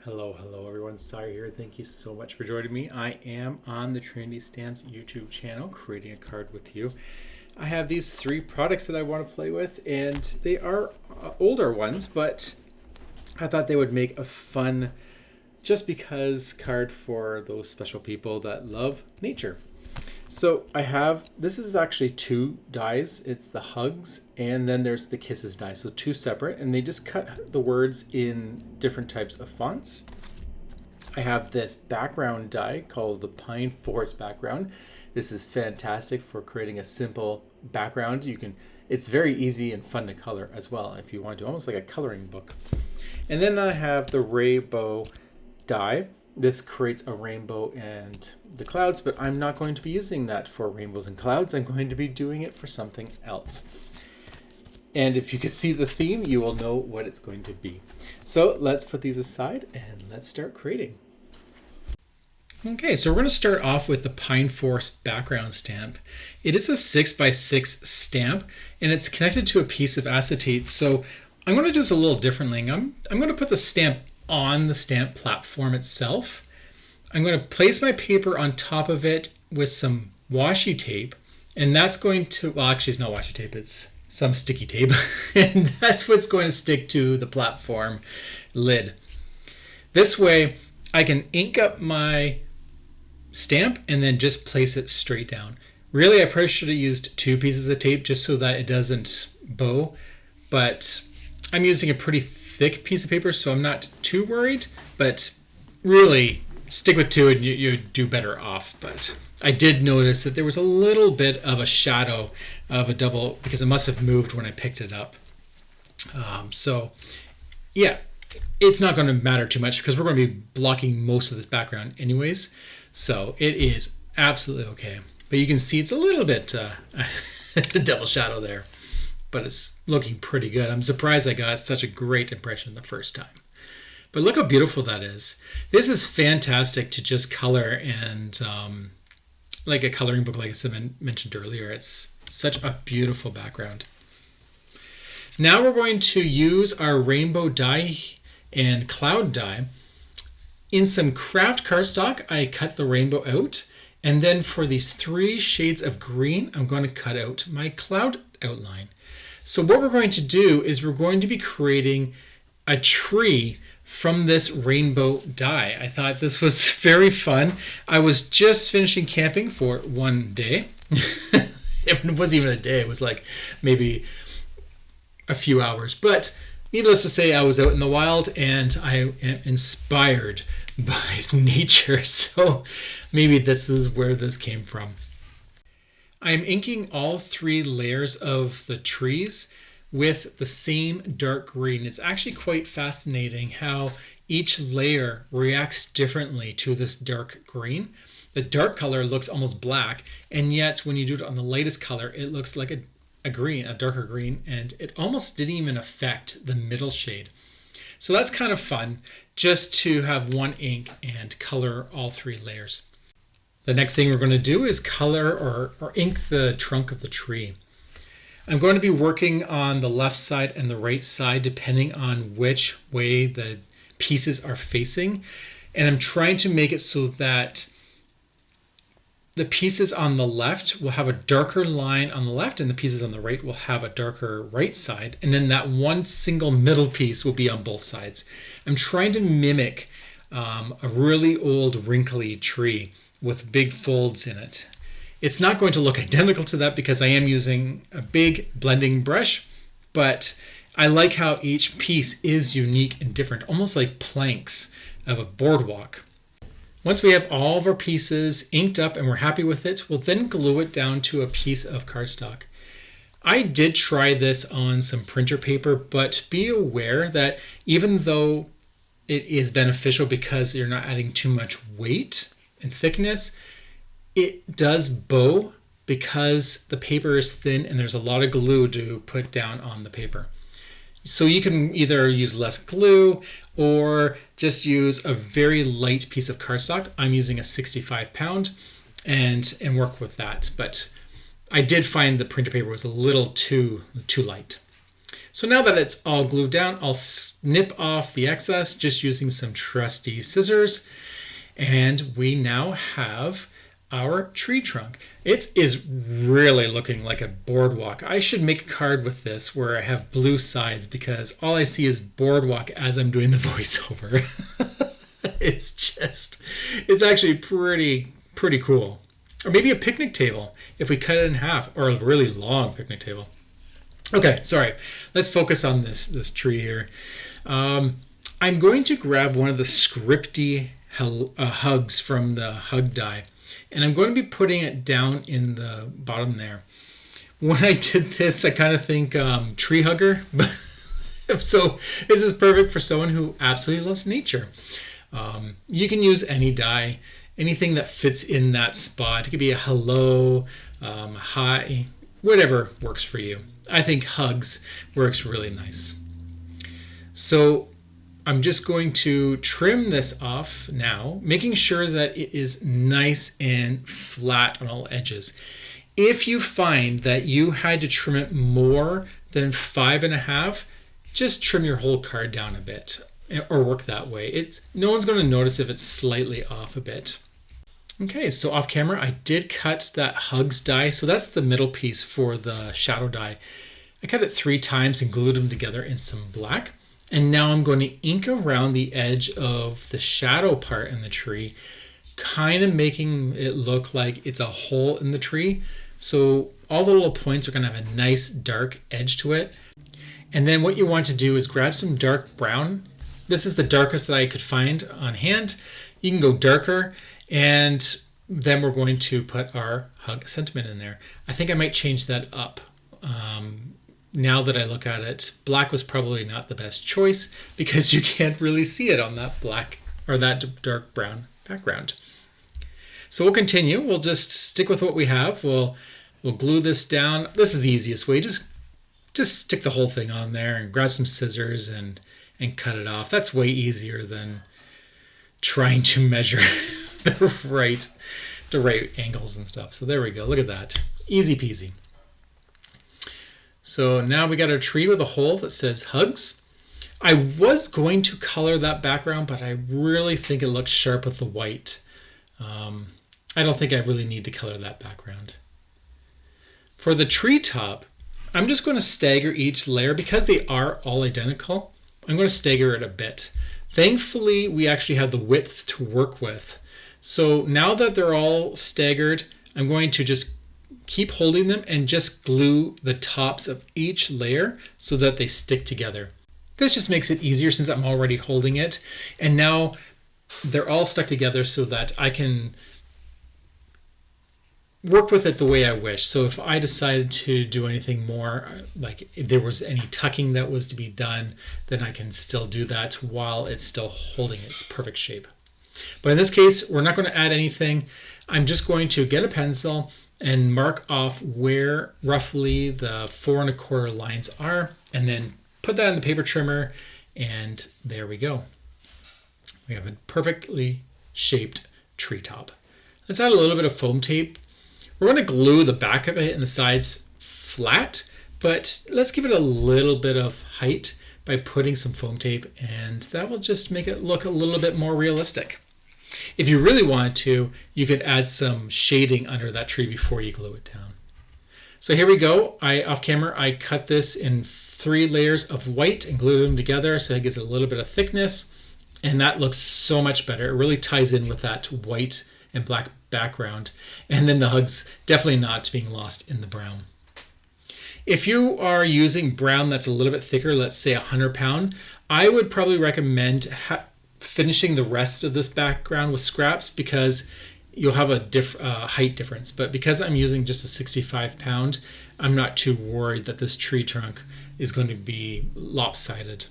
Hello everyone. Sorry here. Thank you so much for joining me. I am on the Trinity Stamps YouTube channel creating a card with you. I have these three products that I want to play with, and they are older ones, but I thought they would make a fun just because card for those special people that love nature. So this is actually two dies. It's the hugs and then there's the kisses die. So two separate, and they just cut the words in different types of fonts. I have this background die called the Pine Forest background. This is fantastic for creating a simple background. It's very easy and fun to color as well if you want to, almost like a coloring book. And then I have the rainbow die. This creates a rainbow and the clouds, but I'm not going to be using that for rainbows and clouds. I'm going to be doing it for something else. And if you can see the theme, you will know what it's going to be. So let's put these aside and let's start creating. Okay, so we're going to start off with the Pine Forest background stamp. It is a 6x6 stamp and it's connected to a piece of acetate. So I'm going to do this a little differently. I'm going to put the stamp on the stamp platform itself. I'm going to place my paper on top of it with some washi tape, and that's going to, well, actually it's not washi tape, it's some sticky tape, and that's what's going to stick to the platform lid. This way I can ink up my stamp and then just place it straight down. Really, I probably should have used two pieces of tape just so that it doesn't bow, but I'm using a pretty thick piece of paper, so I'm not too worried, but really stick with two and you do better off. But I did notice that there was a little bit of a shadow of a double because it must have moved when I picked it up. So yeah, it's not going to matter too much because we're going to be blocking most of this background anyways. So it is absolutely okay. But you can see it's a little bit double shadow there, but it's looking pretty good. I'm surprised I got such a great impression the first time. But look how beautiful that is. This is fantastic to just color and like a coloring book, like I mentioned earlier. It's such a beautiful background. Now we're going to use our rainbow die and cloud die. In some craft cardstock, I cut the rainbow out. And then for these three shades of green, I'm going to cut out my cloud outline. So what we're going to do is we're going to be creating a tree from this rainbow die. I thought this was very fun. I was just finishing camping for one day. It wasn't even a day. It was like maybe a few hours. But needless to say, I was out in the wild and I am inspired by nature. So maybe this is where this came from. I'm inking all three layers of the trees with the same dark green. It's actually quite fascinating how each layer reacts differently to this dark green. The dark color looks almost black, and yet when you do it on the lightest color, it looks like a green, a darker green, and it almost didn't even affect the middle shade. So that's kind of fun, just to have one ink and color all three layers. The next thing we're going to do is color or ink the trunk of the tree. I'm going to be working on the left side and the right side depending on which way the pieces are facing. And I'm trying to make it so that the pieces on the left will have a darker line on the left and the pieces on the right will have a darker right side. And then that one single middle piece will be on both sides. I'm trying to mimic a really old wrinkly tree with big folds in it. It's not going to look identical to that because I am using a big blending brush, but I like how each piece is unique and different, almost like planks of a boardwalk. Once we have all of our pieces inked up and we're happy with it, we'll then glue it down to a piece of cardstock. I did try this on some printer paper, but be aware that even though it is beneficial because you're not adding too much weight and thickness, it does bow because the paper is thin and there's a lot of glue to put down on the paper. So you can either use less glue or just use a very light piece of cardstock. I'm using a 65 pound and work with that. But I did find the printer paper was a little too light. So now that it's all glued down, I'll snip off the excess just using some trusty scissors. And we now have our tree trunk. It is really looking like a boardwalk. I should make a card with this where I have blue sides because all I see is boardwalk as I'm doing the voiceover. It's actually pretty cool. Or maybe a picnic table if we cut it in half, or a really long picnic table. Okay, sorry. Let's focus on this tree here. I'm going to grab one of the scripty hugs from the hug die, and I'm going to be putting it down in the bottom there. When I did this, I kind of think tree hugger. So this is perfect for someone who absolutely loves nature. You can use any die, anything that fits in that spot. It could be a hello, hi, whatever works for you. I think hugs works really nice. So I'm just going to trim this off now, making sure that it is nice and flat on all edges. If you find that you had to trim it more than 5.5, just trim your whole card down a bit, or work that way. No one's going to notice if it's slightly off a bit. Okay, so off camera, I did cut that hugs die. So that's the middle piece for the shadow die. I cut it 3 times and glued them together in some black. And now I'm going to ink around the edge of the shadow part in the tree, kind of making it look like it's a hole in the tree. So all the little points are going to have a nice dark edge to it. And then what you want to do is grab some dark brown. This is the darkest that I could find on hand. You can go darker, and then we're going to put our hug sentiment in there. I think I might change that up. Now that I look at it, black was probably not the best choice because you can't really see it on that black or that dark brown background. So we'll continue. We'll just stick with what we have. We'll glue this down. This is the easiest way. Just stick the whole thing on there and grab some scissors and cut it off. That's way easier than trying to measure the right angles and stuff. So there we go. Look at that. Easy peasy. So now we got our tree with a hole that says hugs. I was going to color that background, but I really think it looks sharp with the white. I don't think I really need to color that background. For the treetop, I'm just going to stagger each layer because they are all identical. I'm going to stagger it a bit. Thankfully, we actually have the width to work with. So now that they're all staggered, I'm going to just keep holding them and just glue the tops of each layer so that they stick together. This just makes it easier since I'm already holding it. And now they're all stuck together so that I can work with it the way I wish. So if I decided to do anything more, like if there was any tucking that was to be done, then I can still do that while it's still holding its perfect shape. But in this case, we're not going to add anything. I'm just going to get a pencil and mark off where roughly the 4 1/4 lines are, and then put that in the paper trimmer, and there we go. We have a perfectly shaped treetop. Let's add a little bit of foam tape. We're going to glue the back of it and the sides flat, but let's give it a little bit of height by putting some foam tape, and that will just make it look a little bit more realistic. If you really wanted to, you could add some shading under that tree before you glue it down. So here we go. Off camera, I cut this in 3 layers of white and glued them together so it gives it a little bit of thickness, and that looks so much better. It really ties in with that white and black background, and then the hugs definitely not being lost in the brown. If you are using brown that's a little bit thicker, let's say 100 pound, I would probably recommend finishing the rest of this background with scraps because you'll have a height difference. But because I'm using just a 65 pound, I'm not too worried that this tree trunk is going to be lopsided,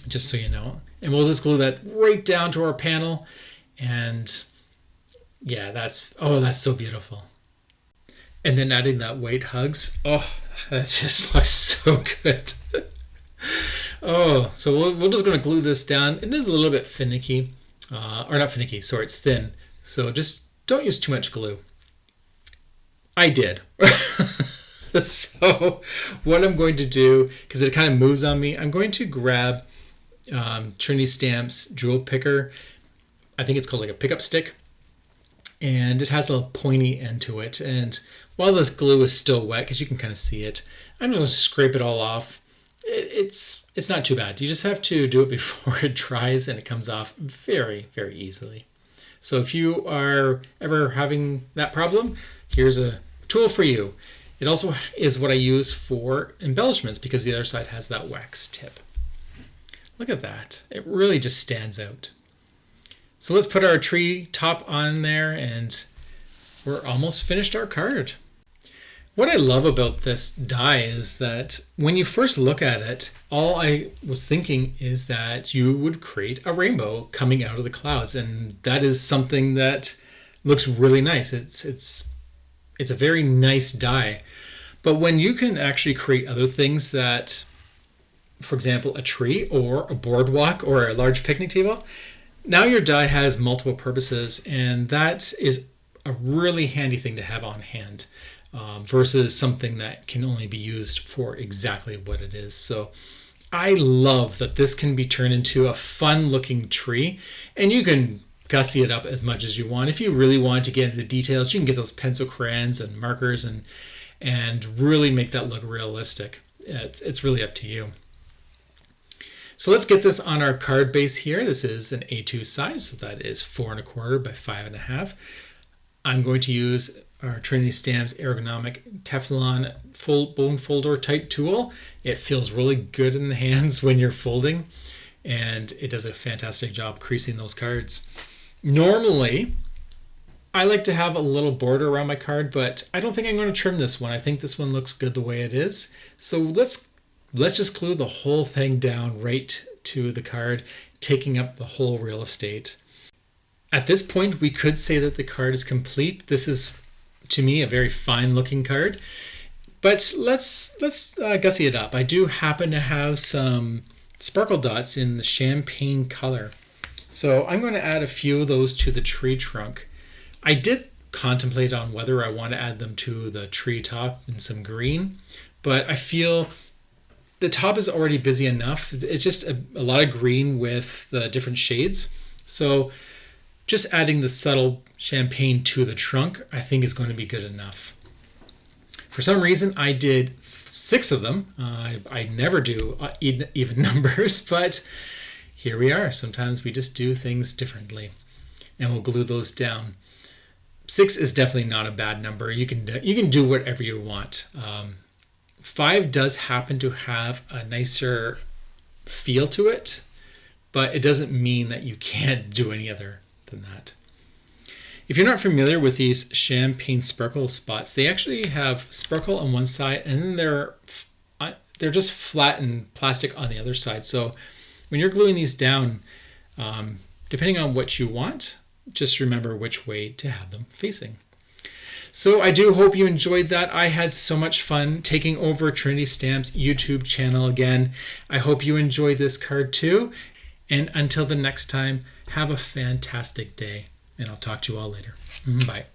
just so you know. And we'll just glue that right down to our panel, and yeah, that's so beautiful. And then adding that white hugs, that just looks so good. So we're just going to glue this down. It is a little bit finicky, or not finicky, sorry, it's thin. So just don't use too much glue. I did. So what I'm going to do, because it kind of moves on me, I'm going to grab Trinity Stamps jewel picker. I think it's called like a pickup stick. And it has a pointy end to it. And while this glue is still wet, because you can kind of see it, I'm just going to scrape it all off. It's not too bad. You just have to do it before it dries, and it comes off very, very easily. So if you are ever having that problem, here's a tool for you. It also is what I use for embellishments because the other side has that wax tip. Look at that. It really just stands out. So let's put our tree top on there, and we're almost finished our card. What I love about this die is that when you first look at it, all I was thinking is that you would create a rainbow coming out of the clouds, and that is something that looks really nice. It's a very nice die. But when you can actually create other things that, for example, a tree or a boardwalk or a large picnic table, now your die has multiple purposes, and that is a really handy thing to have on hand. Versus something that can only be used for exactly what it is. So I love that this can be turned into a fun looking tree, and you can gussy it up as much as you want. If you really want to get into the details, you can get those pencil crayons and markers and really make that look realistic. It's really up to you. So let's get this on our card base here. This is an A2 size, so that is 4 1/4 by 5 1/2. I'm going to use our Trinity Stamps ergonomic Teflon bone folder type tool. It feels really good in the hands when you're folding, and it does a fantastic job creasing those cards. Normally, I like to have a little border around my card, but I don't think I'm going to trim this one. I think this one looks good the way it is. So let's just glue the whole thing down right to the card, taking up the whole real estate. At this point, we could say that the card is complete. This is, to me, a very fine looking card, but let's gussy it up. I do happen to have some sparkle dots in the champagne color, so I'm going to add a few of those to the tree trunk. I did contemplate on whether I want to add them to the tree top in some green, but I feel the top is already busy enough. It's just a lot of green with the different shades, so just adding the subtle champagne to the trunk, I think, is going to be good enough. For some reason, I did 6 of them. I never do even numbers, but here we are. Sometimes we just do things differently, and we'll glue those down. 6 is definitely not a bad number. You can do whatever you want. 5 does happen to have a nicer feel to it, but it doesn't mean that you can't do any other than that. If you're not familiar with these champagne sparkle spots, they actually have sparkle on one side, and then they're just flat and plastic on the other side. So when you're gluing these down, depending on what you want, just remember which way to have them facing. So I do hope you enjoyed that. I had so much fun taking over Trinity Stamps YouTube channel again. I hope you enjoyed this card too. And until the next time, have a fantastic day, and I'll talk to you all later. Bye.